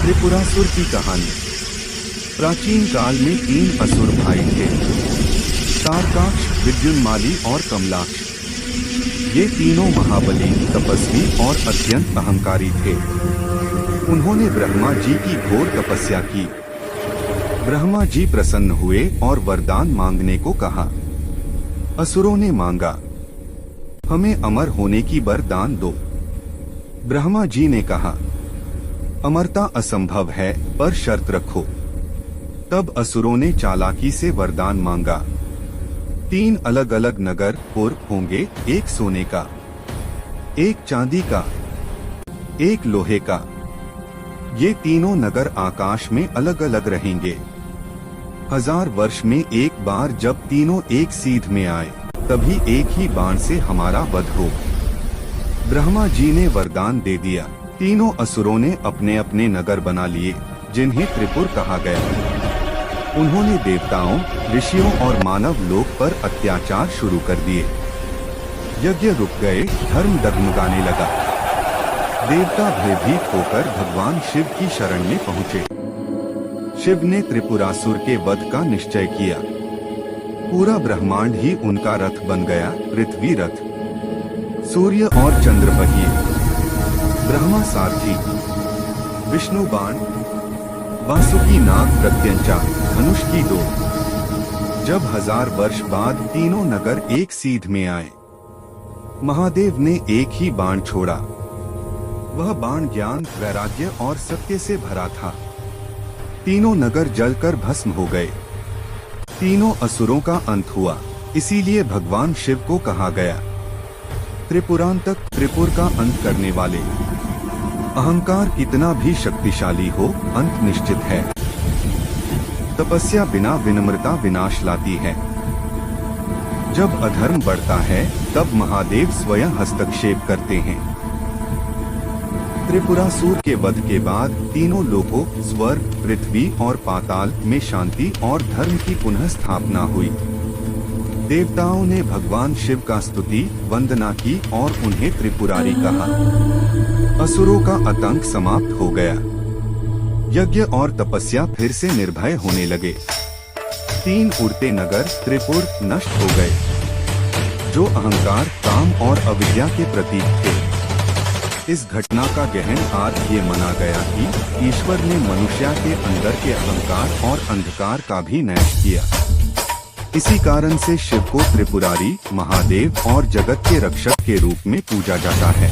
त्रिपुरासुर की कहानी। प्राचीन काल में 3 असुर भाई थे, तारकाक्ष, विद्युन्माली और कमलाक्ष। ये तीनों महाबली, तपस्वी और अत्यंत अहंकारी थे। उन्होंने ब्रह्मा जी की घोर तपस्या की। ब्रह्मा जी प्रसन्न हुए और वरदान मांगने को कहा। असुरों ने मांगा, हमें अमर होने की वरदान दो। ब्रह्मा जी ने कहा, अमरता असंभव है, पर शर्त रखो। तब असुरों ने चालाकी से वरदान मांगा। 3 अलग अलग नगर पुर होंगे, एक सोने का, एक चांदी का, एक लोहे का। ये तीनों नगर आकाश में अलग अलग रहेंगे। 1000 वर्ष में एक बार जब तीनों एक सीध में आए, तभी एक ही बाण से हमारा वध हो। ब्रह्मा जी ने वरदान दे दिया। तीनों असुरों ने अपने अपने नगर बना लिए, जिन्हें त्रिपुर कहा गया। उन्होंने देवताओं, ऋषियों और मानव लोक पर अत्याचार शुरू कर दिए। यज्ञ रुक गए, धर्म डगमगाने लगा। देवता भयभीत होकर भगवान शिव की शरण में पहुँचे। शिव ने त्रिपुरासुर के वध का निश्चय किया। पूरा ब्रह्मांड ही उनका रथ बन गया। पृथ्वी रथ, सूर्य और चंद्र पहिए, ब्रह्मा सारथी, विष्णु बाण, वासुकी नाग प्रत्यंचा, धनुष की डोर। जब 1000 वर्ष बाद तीनों नगर एक सीध में आए, महादेव ने एक ही बाण छोड़ा। वह बाण ज्ञान, वैराग्य और सत्य से भरा था। तीनों नगर जलकर भस्म हो गए। तीनों असुरों का अंत हुआ। इसीलिए भगवान शिव को कहा गया त्रिपुरांतक, त्रिपुर का अंत करने वाले। अहंकार कितना भी शक्तिशाली हो, अंत निश्चित है। तपस्या बिना विनम्रता विनाश लाती है। जब अधर्म बढ़ता है, तब महादेव स्वयं हस्तक्षेप करते हैं। त्रिपुरासुर के वध के बाद तीनों लोकों, स्वर्ग, पृथ्वी और पाताल में शांति और धर्म की पुनः स्थापना हुई। देवताओं ने भगवान शिव का स्तुति, वंदना की और उन्हें त्रिपुरारी कहा। असुरों का आतंक समाप्त हो गया। यज्ञ और तपस्या फिर से निर्भय होने लगे। 3 उड़ते नगर त्रिपुर नष्ट हो गए, जो अहंकार, काम और अविद्या के प्रतीक थे। इस घटना का गहन अर्थ ये माना गया कि ईश्वर ने मनुष्य के अंदर के अहंकार और अंधकार का भी नाश किया। इसी कारण से शिव को त्रिपुरारी, महादेव और जगत के रक्षक के रूप में पूजा जाता है।